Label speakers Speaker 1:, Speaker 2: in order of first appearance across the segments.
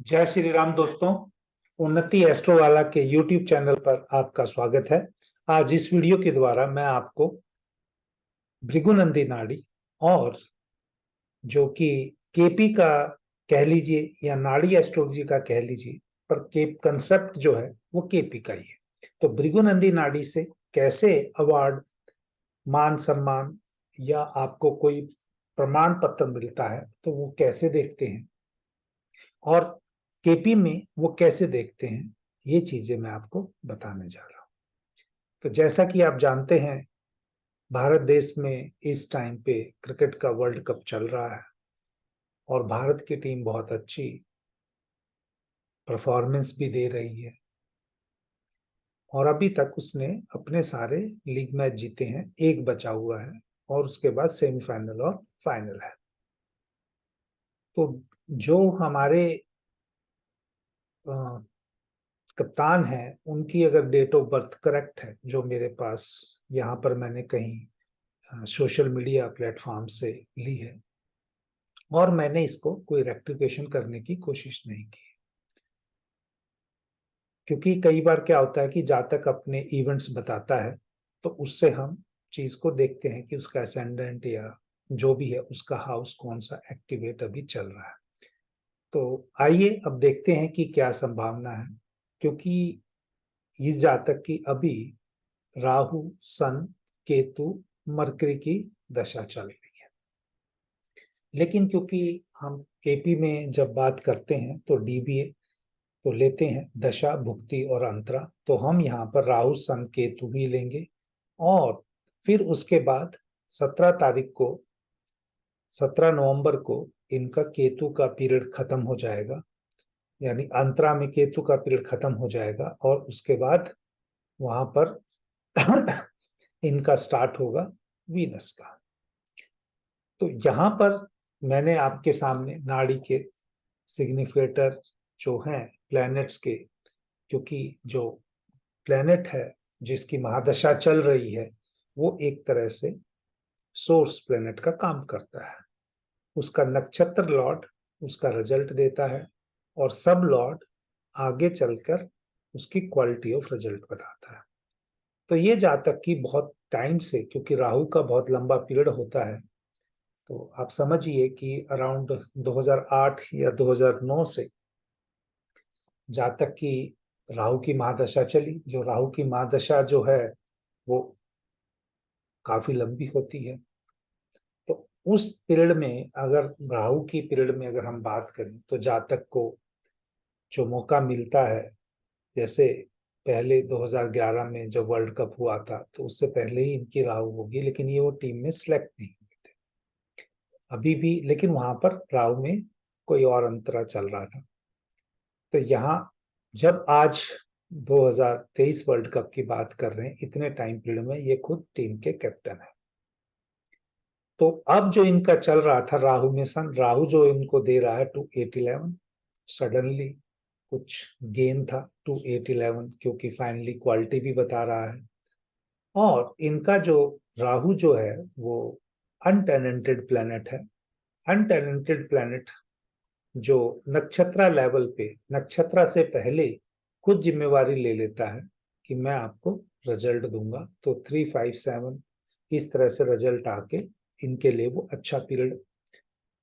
Speaker 1: जय श्री राम दोस्तों। उन्नति एस्ट्रो वाला के यूट्यूब चैनल पर आपका स्वागत है। आज इस वीडियो के द्वारा मैं आपको भृगुनंदी नाड़ी और जो कि केपी का कह लीजिए या नाड़ी एस्ट्रोलॉजी का कह लीजिए, पर के कंसेप्ट जो है वो केपी का ही है। तो भृगुनंदी नाड़ी से कैसे अवार्ड, मान सम्मान या आपको कोई प्रमाण पत्र मिलता है तो वो कैसे देखते हैं और केपी में वो कैसे देखते हैं, ये चीजें मैं आपको बताने जा रहा हूं। तो जैसा कि आप जानते हैं, भारत देश में इस टाइम पे क्रिकेट का वर्ल्ड कप चल रहा है और भारत की टीम बहुत अच्छी परफॉर्मेंस भी दे रही है और अभी तक उसने अपने सारे लीग मैच जीते हैं, एक बचा हुआ है और उसके बाद सेमीफाइनल और फाइनल है। तो जो हमारे कप्तान है, उनकी अगर डेट ऑफ बर्थ करेक्ट है, जो मेरे पास यहाँ पर मैंने कहीं सोशल मीडिया प्लेटफॉर्म से ली है और मैंने इसको कोई रेक्टिफिकेशन करने की कोशिश नहीं की, क्योंकि कई बार क्या होता है कि जातक अपने इवेंट्स बताता है तो उससे हम चीज को देखते हैं कि उसका असेंडेंट या जो भी है उसका हाउस कौन सा एक्टिवेट अभी चल रहा है। तो आइए अब देखते हैं कि क्या संभावना है, क्योंकि इस जातक की अभी राहु, सन, केतु, मरकरी की दशा चल रही है। लेकिन क्योंकि हम केपी में जब बात करते हैं तो डीबीए तो लेते हैं दशा, भुक्ति और अंतरा, तो हम यहाँ पर राहु, सन, केतु ही लेंगे और फिर उसके बाद 17 तारीख को, 17 नवंबर को इनका केतु का पीरियड खत्म हो जाएगा, यानी अंतरा में केतु का पीरियड खत्म हो जाएगा और उसके बाद वहां पर इनका स्टार्ट होगा वीनस का। तो यहाँ पर मैंने आपके सामने नाड़ी के सिग्निफिकेटर जो हैं प्लैनेट्स के, क्योंकि जो प्लैनेट है जिसकी महादशा चल रही है वो एक तरह से सोर्स प्लैनेट का काम करता है। उसका नक्षत्र लॉर्ड उसका रिजल्ट देता है और सब लॉर्ड आगे चलकर उसकी क्वालिटी ऑफ रिजल्ट बताता है। तो ये जातक की बहुत टाइम से, क्योंकि राहु का बहुत लंबा पीरियड होता है, तो आप समझिए कि अराउंड 2008 या 2009 से जातक की राहु की महादशा चली। जो राहु की महादशा जो है वो काफी लंबी होती है। तो उस पीरियड में, अगर राहु की पीरियड में अगर हम बात करें तो जातक को जो मौका मिलता है, जैसे पहले 2011 में जब वर्ल्ड कप हुआ था तो उससे पहले ही इनकी राहु होगी, लेकिन ये वो टीम में सिलेक्ट नहीं हुए थे अभी भी, लेकिन वहां पर राहु में कोई और अंतरा चल रहा था। तो यहाँ जब आज 2023 वर्ल्ड कप की बात कर रहे हैं, इतने टाइम पीरियड में ये खुद टीम के कैप्टन है। तो अब जो इनका चल रहा था राहु में सन, राहु जो इनको दे रहा है 2 8 11, सडनली कुछ गेन था 2 8 11, क्योंकि फाइनली क्वालिटी भी बता रहा है। और इनका जो राहु जो है वो अनटैलेंटेड प्लैनेट है। अनटैलेंटेड प्लैनेट जो नक्षत्रा लेवल पे, नक्षत्रा से पहले खुद जिम्मेवारी ले लेता है कि मैं आपको रिजल्ट दूंगा। तो 3 5 7 इस तरह से रिजल्ट आके इनके लिए वो अच्छा पीरियड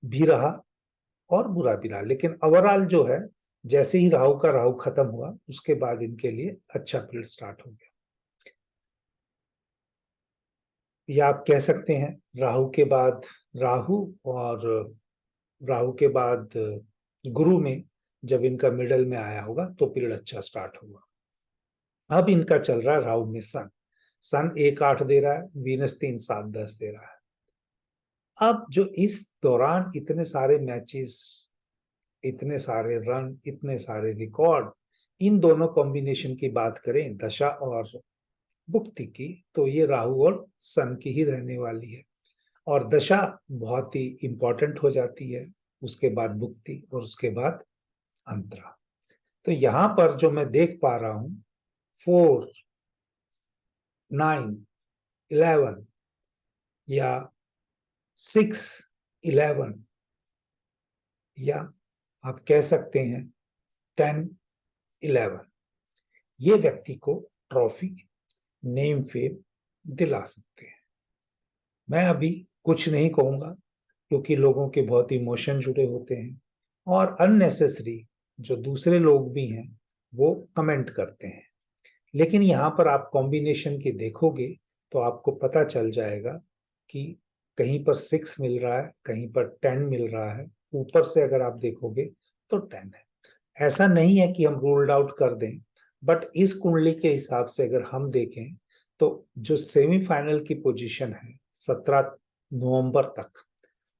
Speaker 1: भी रहा और बुरा भी रहा, लेकिन ओवरऑल जो है, जैसे ही राहु का राहु खत्म हुआ उसके बाद इनके लिए अच्छा पीरियड स्टार्ट हो गया। या आप कह सकते हैं राहु के बाद राहु, और राहु के बाद गुरु में जब इनका मिडल में आया होगा तो पीरियड अच्छा स्टार्ट होगा। अब इनका चल रहा है राहु में सन। सन 1 8 दे रहा है, वीनस 3 7 10 दे रहा है। अब जो इस दौरान इतने सारे मैचेस, इतने सारे रन, इतने सारे रिकॉर्ड, इन दोनों कॉम्बिनेशन की बात करें दशा और भुक्ति की, तो ये राहु और सन की ही रहने वाली है। और दशा बहुत ही इंपॉर्टेंट हो जाती है, उसके बाद भुक्ति और उसके बाद अंतरा। तो यहां पर जो मैं देख पा रहा हूं, 4 9 11 या 6 11, या आप कह सकते हैं 10, 11 ये व्यक्ति को ट्रॉफी, नेम, फेम दिला सकते हैं। मैं अभी कुछ नहीं कहूंगा क्योंकि लोगों के बहुत इमोशन जुड़े होते हैं और अननेसेसरी जो दूसरे लोग भी हैं वो कमेंट करते हैं। लेकिन यहाँ पर आप कॉम्बिनेशन की देखोगे तो आपको पता चल जाएगा कि कहीं पर 6 मिल रहा है, कहीं पर 10 मिल रहा है, ऊपर से अगर आप देखोगे तो 10 है। ऐसा नहीं है कि हम रूल्ड आउट कर दें, बट इस कुंडली के हिसाब से अगर हम देखें तो जो सेमीफाइनल की पोजीशन है 17 नवंबर तक,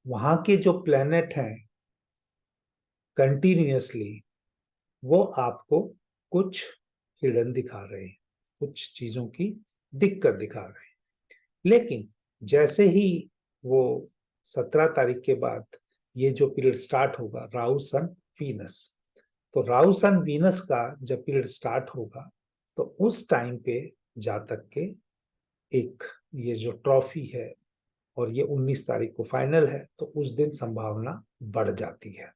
Speaker 1: वहां के जो प्लेनेट हैं कंटिन्यूअसली वो आपको कुछ हिडन दिखा रहे हैं, कुछ चीजों की दिक्कत दिखा रहे हैं। लेकिन जैसे ही वो 17 तारीख के बाद ये जो पीरियड स्टार्ट होगा राहु सन वीनस, तो राहु सन वीनस का जब पीरियड स्टार्ट होगा तो उस टाइम पे जातक के एक ये जो ट्रॉफी है और ये 19 तारीख को फाइनल है तो उस दिन संभावना बढ़ जाती है।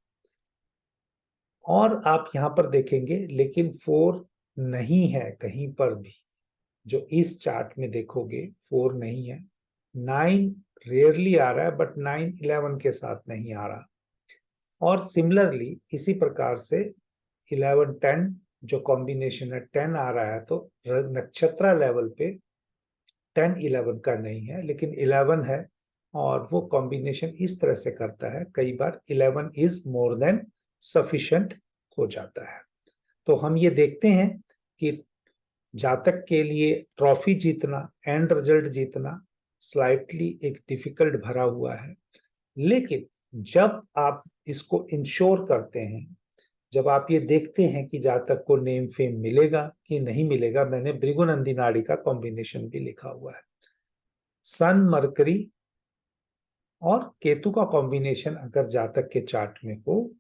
Speaker 1: और आप यहां पर देखेंगे लेकिन 4 नहीं है कहीं पर भी, जो इस चार्ट में देखोगे 4 नहीं है। 9 रेयरली आ रहा है बट 9 11 के साथ नहीं आ रहा। और सिमिलरली इसी प्रकार से 11 10 जो कॉम्बिनेशन है 10 आ रहा है तो नक्षत्र लेवल पे 10 11 का नहीं है लेकिन 11 है। और वो कॉम्बिनेशन इस तरह से करता है, कई बार 11 इज मोर देन सफिशिएंट हो जाता है। तो हम ये देखते हैं कि जातक के लिए ट्रॉफी जीतना, एंड रिजल्ट जीतना स्लाइटली एक डिफिकल्ट भरा हुआ है। लेकिन जब आप इसको इंश्योर करते हैं, जब आप ये देखते हैं कि जातक को नेम फेम मिलेगा कि नहीं मिलेगा, मैंने भृगुनंदी नाड़ी का कॉम्बिनेशन भी लिखा हुआ है। सन, मरकरी और केतु का कॉम्बिनेशन अगर जातक के चार्ट में हो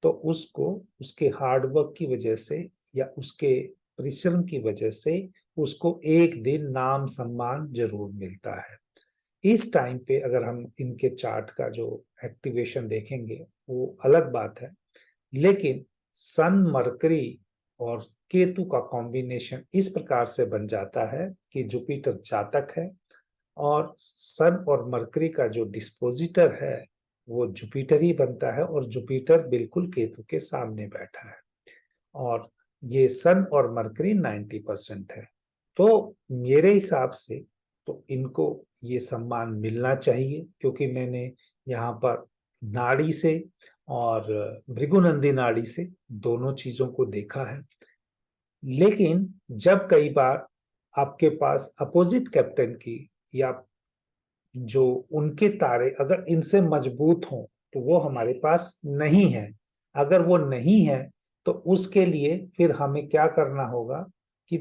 Speaker 1: तो उसको उसके हार्डवर्क की वजह से या उसके परिश्रम की वजह से उसको एक दिन नाम सम्मान जरूर मिलता है। इस टाइम पे अगर हम इनके चार्ट का जो एक्टिवेशन देखेंगे वो अलग बात है। लेकिन सन, मरकरी और केतु का कॉम्बिनेशन इस प्रकार से बन जाता है कि जुपिटर जातक है और सन और मरकरी का जो डिस्पोजिटर है वो जुपिटर ही बनता है और जुपिटर बिल्कुल केतु के सामने बैठा है। और ये सन और मरकरी 90% है। तो मेरे हिसाब से तो इनको ये सम्मान मिलना चाहिए क्योंकि मैंने यहाँ पर नाड़ी से और भृगुनंदी नाड़ी से दोनों चीजों को देखा है। लेकिन जब कई बार आपके पास अपोजिट कैप्टन की या जो उनके तारे अगर इनसे मजबूत हों तो वो हमारे पास नहीं है। अगर वो नहीं है तो उसके लिए फिर हमें क्या करना होगा कि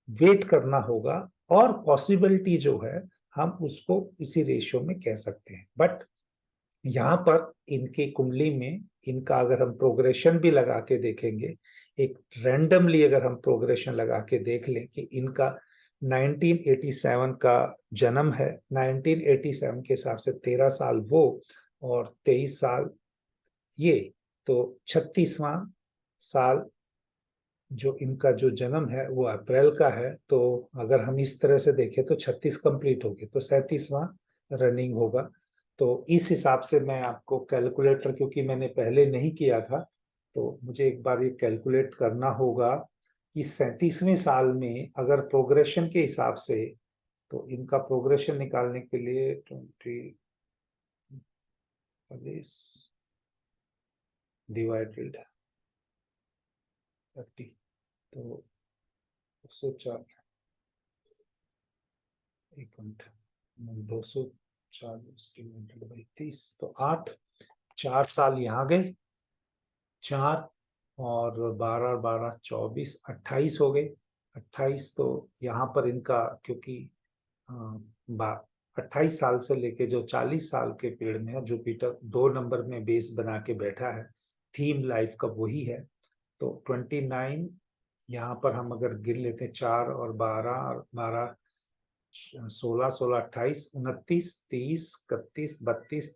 Speaker 1: वेट करना होगा और पॉसिबिलिटी जो है हम उसको इसी रेशियो में कह सकते हैं। बट यहाँ पर इनके कुंडली में इनका अगर हम प्रोग्रेशन भी लगा के देखेंगे, एक रैंडमली अगर हम प्रोग्रेशन लगा के देख लें कि इनका 1987 का जन्म है, 1987 के हिसाब से 13 साल वो और 23 साल ये, तो 36वां साल जो इनका जो जन्म है वो अप्रैल का है। तो अगर हम इस तरह से देखें तो 36 कंप्लीट हो गए तो 37वां रनिंग होगा। तो इस हिसाब से मैं आपको कैलकुलेटर, क्योंकि मैंने पहले नहीं किया था तो मुझे एक बार ये कैलकुलेट करना होगा कि 37वें साल में अगर प्रोग्रेशन के हिसाब से, तो इनका प्रोग्रेशन निकालने के लिए 20 डिवाइडेड 30 तो 104, एक मिनट, 240 डिवाइडेड बाई 30 तो 8, 4 साल यहाँ गए, 4 और 12 12 24 28 हो गए। 28 तो यहाँ पर इनका क्योंकि 28 साल से लेके जो 40 साल के पीरियड में है जुपिटर 2 नंबर में बेस बना के बैठा है, थीम लाइफ का वही है। तो 29 यहाँ पर हम अगर गिन लेते हैं 4 और 12 16 16 28 29 30 31 32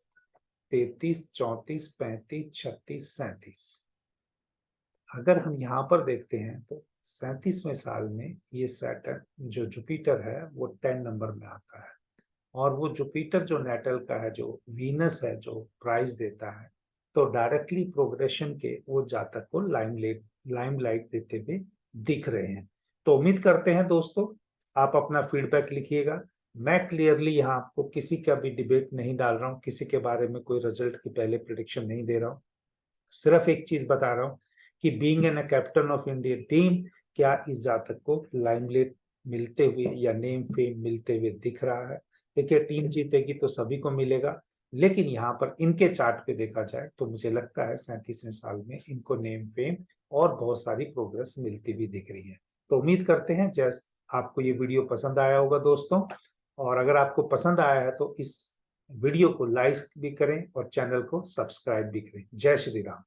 Speaker 1: 33 34 35 36 37 अगर हम यहाँ पर देखते हैं तो 37वें साल में ये सैटर्न जो जुपिटर है वो 10 नंबर में आता है, और वो जुपिटर जो नेटल का है, जो वीनस है, जो प्राइज देता है, तो डायरेक्टली प्रोग्रेशन के वो जातक को लाइमलाइट देते हुए दिख रहे हैं। तो उम्मीद करते हैं दोस्तों आप अपना फीडबैक लिखिएगा। मैं क्लियरली यहाँ आपको किसी का भी डिबेट नहीं डाल रहा हूँ, किसी के बारे में कोई रिजल्ट की पहले प्रिडिक्शन नहीं दे रहा हूँ। सिर्फ एक चीज बता रहा हूँ कि being an captain of Indian team, क्या इस जातक को लाइमलाइट मिलते हुए या नेम फेम मिलते हुए दिख रहा है। देखिए टीम जीतेगी तो सभी को मिलेगा, लेकिन यहाँ पर इनके चार्ट पे देखा जाए तो मुझे लगता है 37वें साल में इनको नेम फेम और बहुत सारी प्रोग्रेस मिलती हुई दिख रही है। तो उम्मीद करते हैं जैसे आपको ये वीडियो पसंद आया होगा दोस्तों, और अगर आपको पसंद आया है तो इस वीडियो को लाइक भी करें और चैनल को सब्सक्राइब भी करें। जय श्री राम।